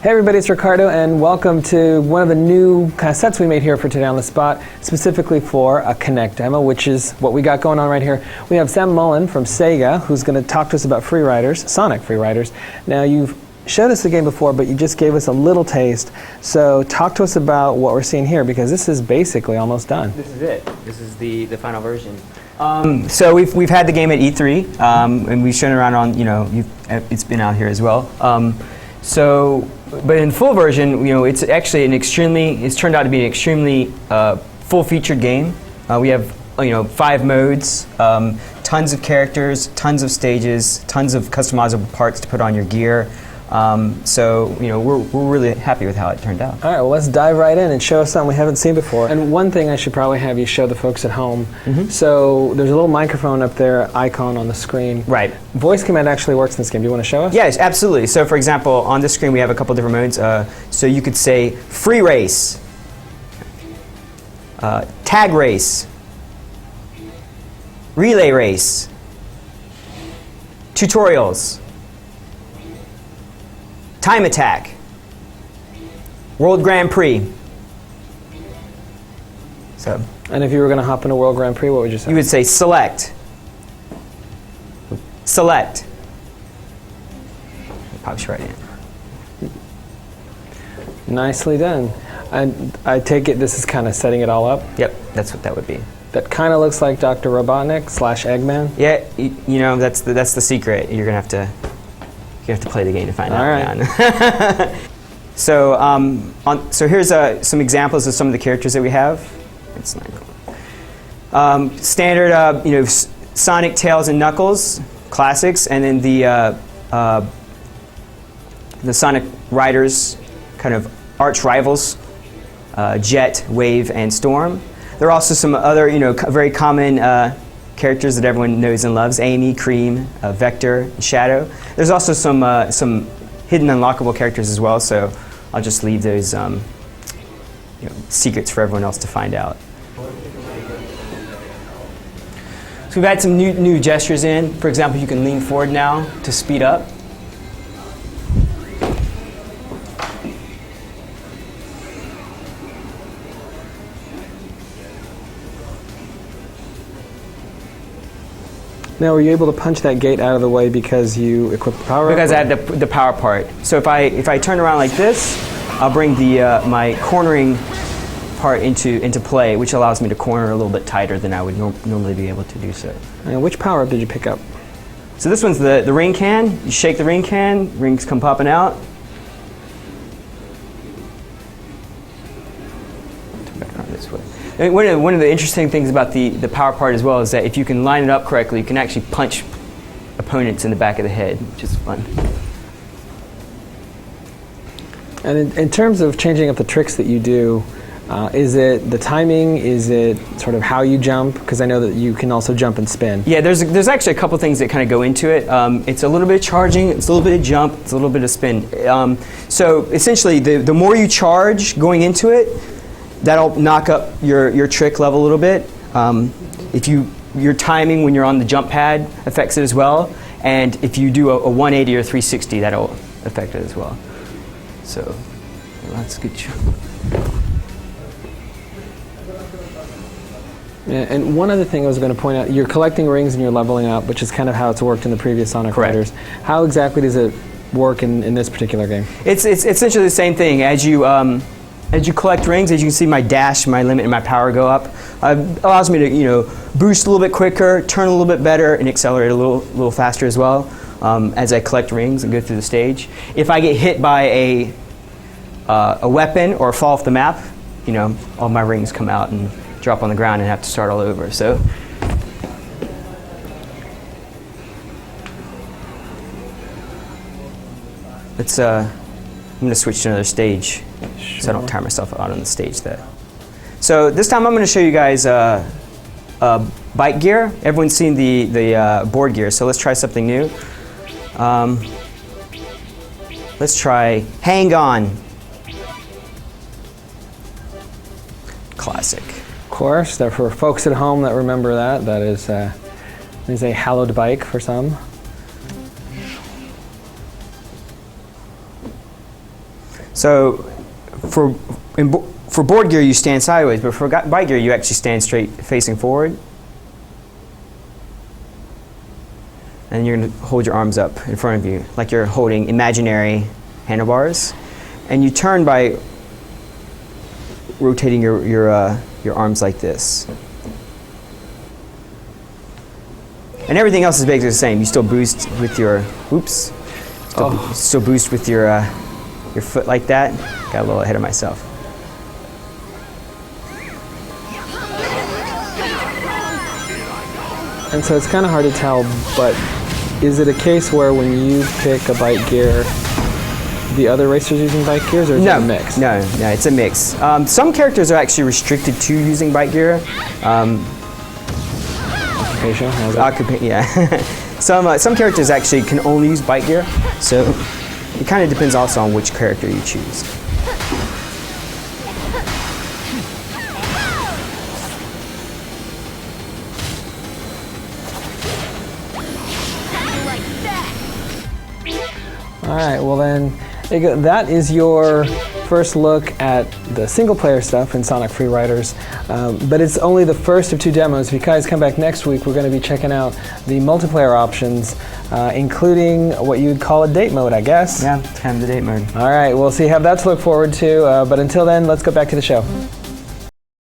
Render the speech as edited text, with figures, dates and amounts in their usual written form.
Hey everybody, it's Ricardo, and welcome to one of the new kind of sets we made here for Today on the Spot, specifically for a Kinect demo, which is what we got going on right here. We have Sam Mullen from Sega, who's going to talk to us about Free Riders, Sonic Free Riders. Now, you've showed us the game before, but you just gave us a little taste. So talk to us about what we're seeing here, because this is basically almost done. This is it. This is the final version. So we've had the game at E3, and we've shown it around on, it's been out here as well. But in full version, it's actually it's turned out to be an extremely full-featured game. We have 5 modes, tons of characters, tons of stages, tons of customizable parts to put on your gear. We're really happy with how it turned out. All right, well, let's dive right in and show us something we haven't seen before. And one thing I should probably have you show the folks at home. Mm-hmm. So there's a little microphone up there, icon on the screen. Right. Voice command actually works in this game. Do you want to show us? Yes, absolutely. So for example, on this screen we have a couple different modes. So you could say free race, tag race, relay race, tutorials, time attack, World Grand Prix. So, and if you were going to hop in a World Grand Prix, what would you say? You would say select. Select. It pops right in. Nicely done. And I take it this is kind of setting it all up? Yep, that's what that would be. That kind of looks like Dr. Robotnik / Eggman? Yeah, that's the secret. You're going to have to play the game to find out. All right. So here's some examples of some of the characters that we have. It's not standard, Sonic, Tails, and Knuckles, classics, and then the Sonic Riders, kind of arch rivals, Jet, Wave, and Storm. There are also some other, very common characters that everyone knows and loves: Amy, Cream, Vector, and Shadow. There's also some hidden unlockable characters as well, so I'll just leave those secrets for everyone else to find out. So we've had some new gestures in. For example, you can lean forward now to speed up. Now, were you able to punch that gate out of the way because you equipped the power? Because I had the power part. So if I turn around like this, I'll bring my cornering part into play, which allows me to corner a little bit tighter than I would normally be able to do so. And which power up did you pick up? So this one's the ring can. You shake the ring can, rings come popping out. Turn back around this way. And one of the interesting things about the power part as well is that if you can line it up correctly, you can actually punch opponents in the back of the head, which is fun. And in terms of changing up the tricks that you do, is it the timing? Is it sort of how you jump? Because I know that you can also jump and spin. Yeah, there's actually a couple things that kind of go into it. It's a little bit of charging, it's a little bit of jump, it's a little bit of spin. So essentially, the more you charge going into it, that'll knock up your trick level a little bit. If your timing when you're on the jump pad affects it as well, and if you do a 180 or 360, that'll affect it as well. So that's good. Yeah, and one other thing I was going to point out, you're collecting rings and you're leveling up, which is kind of how it's worked in the previous Sonic Riders. How exactly does it work in this particular game? It's essentially the same thing. As you collect rings, as you can see, my dash, my limit, and my power go up. Allows me to boost a little bit quicker, turn a little bit better, and accelerate a little faster as well as I collect rings and go through the stage. If I get hit by a weapon or fall off the map, all my rings come out and drop on the ground and have to start all over. So. I'm going to switch to another stage, so I don't tire myself out on the stage there. So this time I'm going to show you guys bike gear. Everyone's seen the board gear, so let's try something new. Let's try Hang On. Classic. Of course, for folks at home that remember that is a hallowed bike for some. So for board gear, you stand sideways, but for bike gear, you actually stand straight facing forward. And you're going to hold your arms up in front of you, like you're holding imaginary handlebars. And you turn by rotating your arms like this. And everything else is basically the same. You still boost with your, still boost with your foot like that. Got a little ahead of myself. And so it's kind of hard to tell, but is it a case where when you pick a bike gear, the other racers using bike gears, or is it a mix? No, it's a mix. Some characters are actually restricted to using bike gear. Occupation? Yeah. Some characters actually can only use bike gear, so it kind of depends also on which character you choose. All right, well then, that is your first look at the single-player stuff in Sonic Free Riders, but it's only the first of 2 demos. If you guys come back next week, we're going to be checking out the multiplayer options, including what you would call a date mode, I guess. Yeah, it's kind of the date mode. All right, we'll see. Have that to look forward to, but until then, let's go back to the show.